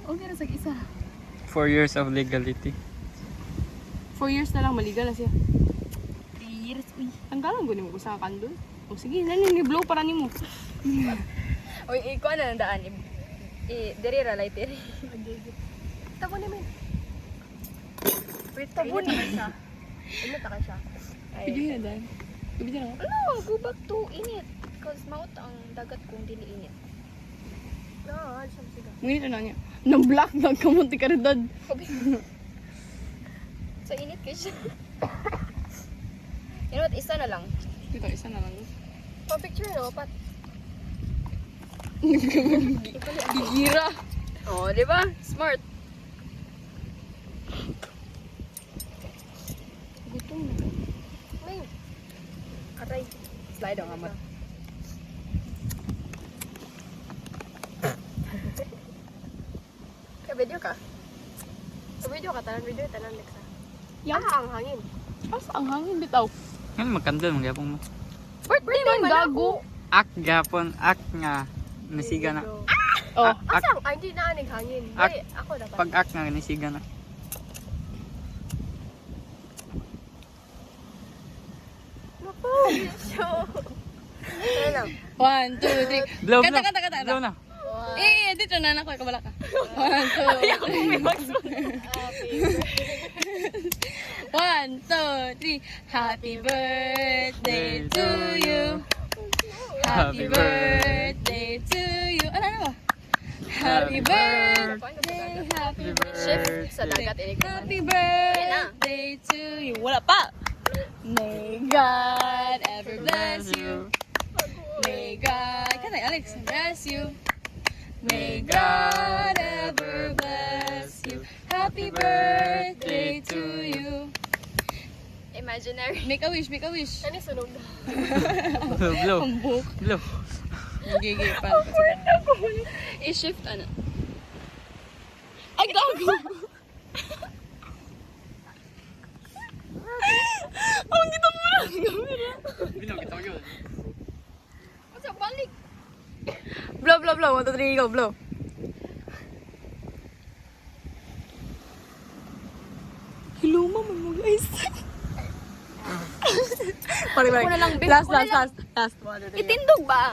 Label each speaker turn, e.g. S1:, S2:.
S1: Okay na sa isa.
S2: 4 years of legality.
S3: 4 years na lang, maligal na siya.
S1: 3 years, uy.
S3: Tanggalan ko ni mo sa kandun. O sige, blow para ni mo.
S1: Uy, ikaw na ang daan. Diri ra, light diri. Tabo naman. Wait, tabo na siya. Init ka siya.
S3: Pidyo na dahil. Pidyo na.
S1: No, go back to init. Because maut ang dagat kung dili init. No, siya siga.
S3: Ngunit na niya. Nang black, nagkamunti ka rin doon.
S1: So init ka siya. You know what, isa na lang.
S3: Dito, isa na lang.
S1: Pa-picture no, pat.
S3: Gigira.
S1: Oh, di ba? Smart.
S3: Gutom na.
S1: May. Aray. Slide ang amat. Ka-video ka? Ka-video ka, tanan next ha.
S3: Yan.
S1: Ang hangin.
S3: Asa ang hangin bitaw.
S2: Yan magkandal magyapon mo.
S1: Birthday
S3: man gago.
S2: Ak gapon ak nga nasiga na.
S3: Oh.
S2: Ak
S1: Ay, hindi na aning hangin.
S2: Ak-
S1: Ay, ako dapat.
S2: pag ak nga nasiga na.
S1: Naku, show. Ano lang?
S3: 1, 2, 3.
S2: Blow
S3: Kata,
S2: blow.
S3: kata, kata.
S2: Blow na.
S3: Dito na ako, kabala ka. 1, 2, 3. 1, 2, 3. Happy birthday to you. Happy birthday to you. Ano ba? Happy birthday, happy
S1: Shift sa dagat ini ko.
S3: Happy birthday to you. Wala pa. May God ever bless you. May God, kanay Alex, bless you. May God ever bless you. Happy birthday to you.
S1: Imaginary.
S3: Make a wish, make a wish.
S1: Ano sunog na?
S2: Blow blow.
S3: Ang buhok.
S2: Blow.
S3: Gigi pa.
S1: I-shift ano?
S3: Ay, gago! Ang gita mo na ang camera.
S2: Binaw kita yun.
S1: Sa balik.
S3: Blow, blow, blow. 1, 2, 3, go, blow. Hello, mama mo guys. Pare,
S1: Ako na lang, babe.
S3: Last,
S1: Ako na
S3: last,
S1: lang.
S3: last, last. 1, 2, 3, go.
S1: Itindog ba?